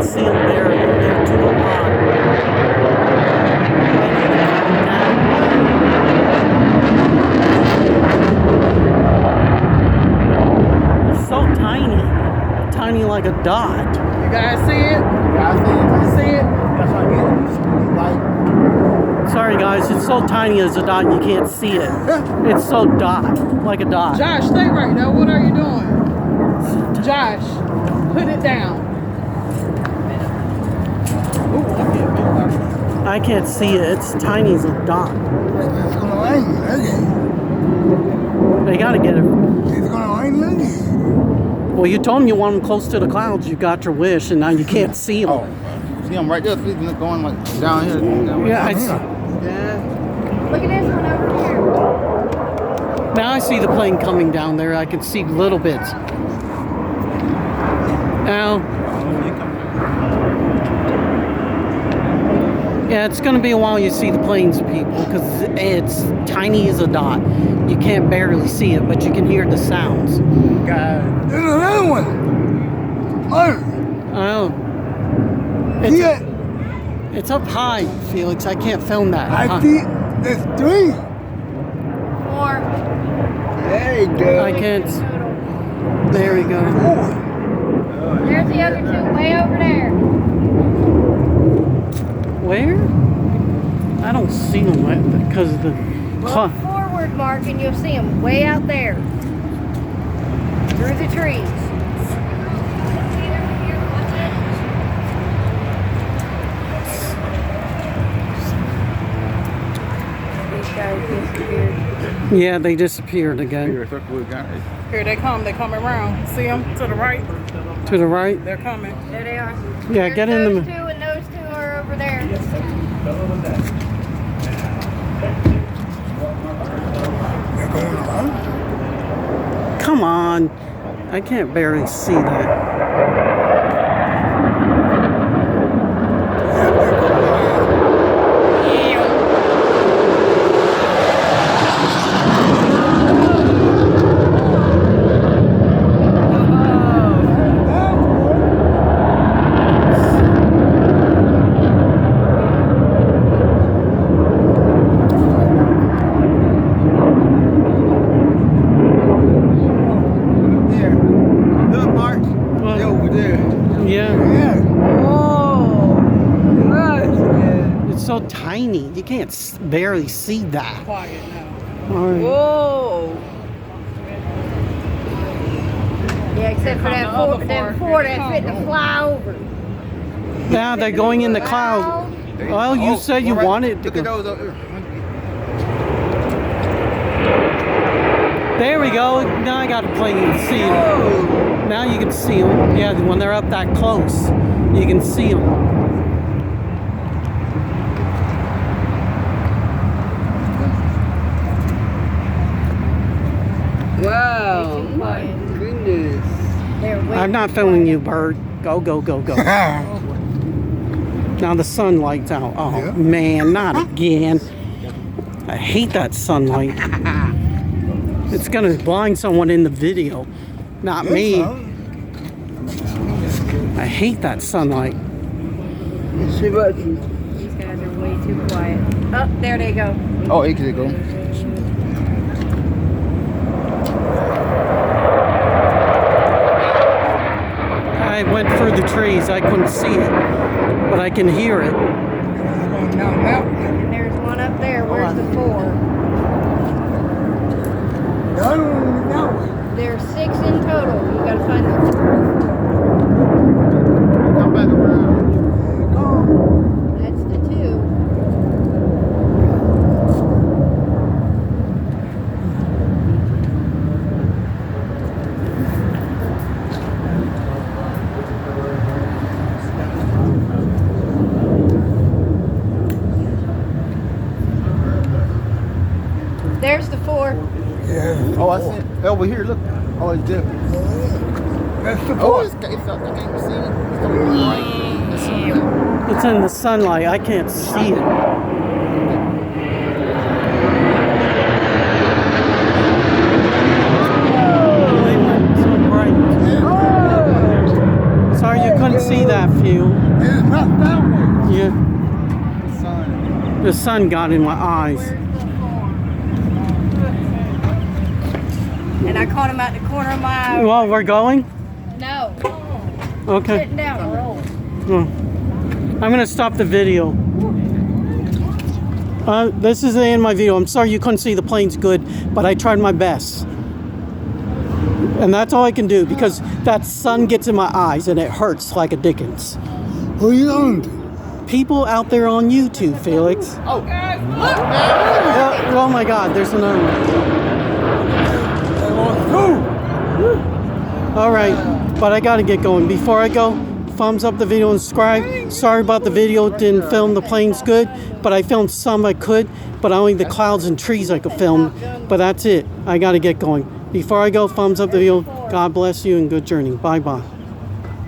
can't see them there. They're too high. They're so tiny. Tiny like a dot. You guys see it? Yeah, I see it. You see it? That's what I get. Like, Sorry guys, it's so tiny as a dot you can't see it. It's so dot, like a dot. Josh, stay right there. What are you doing? Josh, put it down. Ooh, I can't see it. It's tiny as a dot. it's gonna rain again. They gotta get it. It's gonna rain again. Well, you told them you want them close to the clouds. You got your wish, and now you can't see them. Oh, see them right there. See them going like down here. Yeah, I see. Look at this one over here. Now I see the plane coming down there. I can see little bits. Now, yeah, it's going to be a while you see the planes, people, because it's tiny as a dot. You can't barely see it, but you can hear the sounds. God. There's another one. Oh. It's up high, Felix. I can't film that. I see there's 3. 4. There you go. I can't. There we go. 4. There's the other 2 way over there. Where? I don't see them because of the. Look forward, Mark, and you'll see them way out there. Through the trees. These guys disappeared. Yeah, they disappeared again. Here, circle guys. Here they come. They coming around. See them to the right? To the right? They're coming. There they are. Yeah, There's get in those the. 2 and those 2 are over there. They're going around. Come on. I can't barely see that. There. Look, Mark. What? They're over there. Yeah. Yeah. It's so tiny. You can't barely see that. Quiet now. All right. Whoa. Yeah, except for that Come the 4, other them 4. 4 that's fitting to fly over. Now they're going in the cloud. Well, you said you right. wanted to Look at go. those up there. There we go. Now I got a plane to see them. Now you can see them. Yeah, when they're up that close, you can see them. Wow. My goodness. I'm not filming you, Bird. Go, go, go, go. Now the sunlight's out. Oh, Yeah. man, not again. I hate that sunlight. It's going to blind someone in the video. Not me. I hate that sunlight. These guys are way too quiet. Oh, there they go. Oh, here they go. I went through the trees. I couldn't see it, but I can hear it. There's one up there. Where's the 4? There's 6 in total. You gotta find the. Come back around. That's the 2. There's the 4. Yeah. Oh, I see it. Over here, look. Oh, it's there. That's the Oh, it's, I can't even see it. It's coming right. It's something. It's in the sunlight. I can't see it. They went so bright. Sorry you couldn't couldn't see that view. It's not that way. Yeah, Son. the sun got in my eyes. And I caught him at the corner of my eye. Well, we're going? No. Okay. Sitting down the road. Oh. I'm gonna stop the video. This is the end of my video. I'm sorry you couldn't see the planes good, but I tried my best. And that's all I can do because that sun gets in my eyes and it hurts like a Dickens. Who you on to? People out there on YouTube, Felix. Oh. Oh my God, there's another one. All right, but I gotta get going. Before I go, thumbs up the video and subscribe. Sorry about the video, didn't film the planes good, but I filmed some I could, but only the clouds and trees I could film. But that's it, I gotta get going. Before I go, thumbs up the video. God bless you and good journey. Bye-bye.